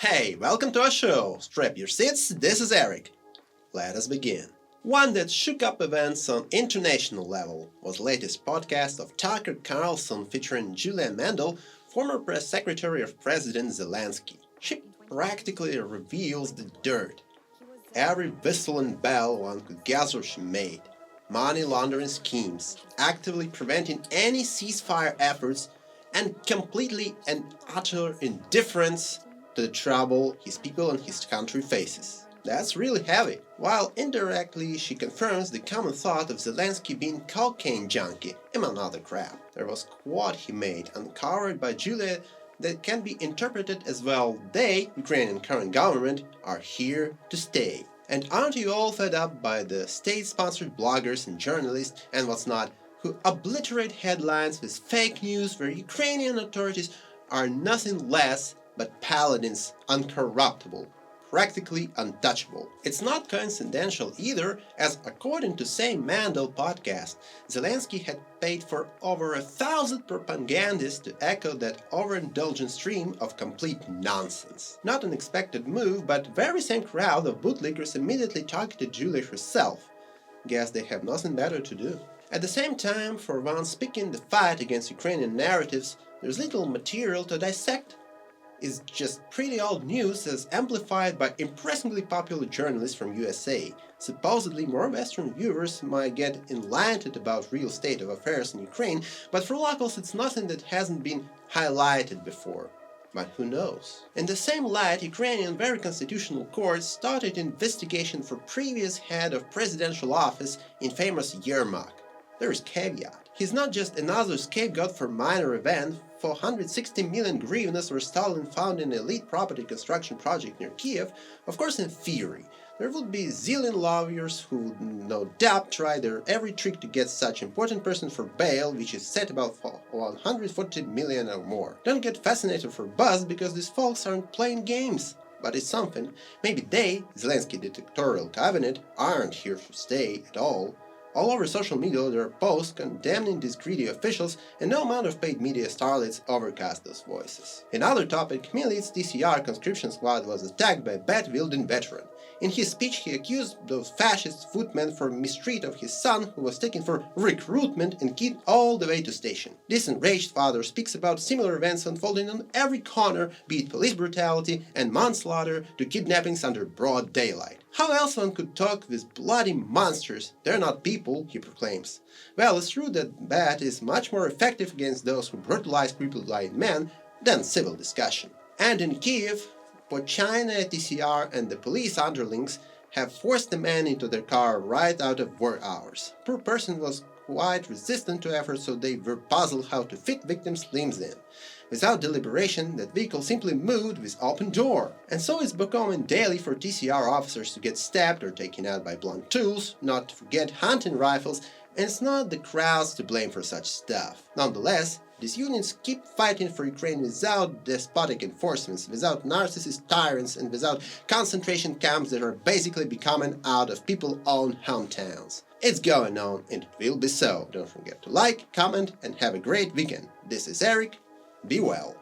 Hey, welcome to our show. Strap your seats, this is Eric. Let us begin. One that shook up events on international level was the latest podcast of Tucker Carlson featuring Julia Mendel, former press secretary of President Zelensky. She practically reveals the dirt. Every whistle and bell one could gather she made. Money laundering schemes, actively preventing any ceasefire efforts, and completely and utter indifference to the trouble his people and his country faces. That's really heavy. While indirectly she confirms the common thought of Zelensky being cocaine junkie, among other crap. There was a quote he made, uncovered by Julia, that can be interpreted as well. They, Ukrainian current government, are here to stay. And aren't you all fed up by the state-sponsored bloggers and journalists and what's not, who obliterate headlines with fake news where Ukrainian authorities are nothing less but paladins, uncorruptible, practically untouchable. It's not coincidental either, as according to same Mandel podcast, Zelensky had paid for over 1,000 propagandists to echo that overindulgent stream of complete nonsense. Not an expected move, but very same crowd of bootlickers immediately targeted Julia herself. Guess they have nothing better to do. At the same time, for one speaking the fight against Ukrainian narratives, there's little material to dissect. Is just pretty old news as amplified by impressively popular journalists from USA. Supposedly more Western viewers might get enlightened about real state of affairs in Ukraine, but for locals it's nothing that hasn't been highlighted before. But who knows? In the same light, Ukrainian very constitutional court started investigation for previous head of presidential office, infamous Yermak. There is caveat. He's not just another scapegoat for minor event. 460 million hryvnias were stolen found in an elite property construction project near Kiev. Of course, in theory, there would be zillion lawyers who would no doubt try their every trick to get such important person for bail, which is set about 140 million or more. Don't get fascinated for buzz because these folks aren't playing games. But it's something. Maybe they, Zelensky dictatorial cabinet, aren't here to stay at all. All over social media there are posts condemning these greedy officials, and no amount of paid media starlets overcast those voices. Another topic, Milit's TCR conscription squad was attacked by a bat-wielding veteran. In his speech he accused those fascist footmen for mistreat of his son, who was taken for recruitment and killed all the way to station. This enraged father speaks about similar events unfolding on every corner, be it police brutality and manslaughter to kidnappings under broad daylight. How else one could talk with bloody monsters? They're not people, he proclaims. Well, it's true that bat is much more effective against those who brutalize crippled-eyed men than civil discussion. And in Kiev, both China, TCR and the police underlings have forced the man into their car right out of work hours. Poor person was quite resistant to effort, so they were puzzled how to fit victims' limbs in. Without deliberation, that vehicle simply moved with open door. And so it's becoming daily for TCR officers to get stabbed or taken out by blunt tools, not to forget hunting rifles, and it's not the crowds to blame for such stuff. Nonetheless, these unions keep fighting for Ukraine without despotic enforcements, without narcissist tyrants, and without concentration camps that are basically becoming out of people's own hometowns. It's going on, and it will be so. Don't forget to like, comment, and have a great weekend. This is Eric. Be well.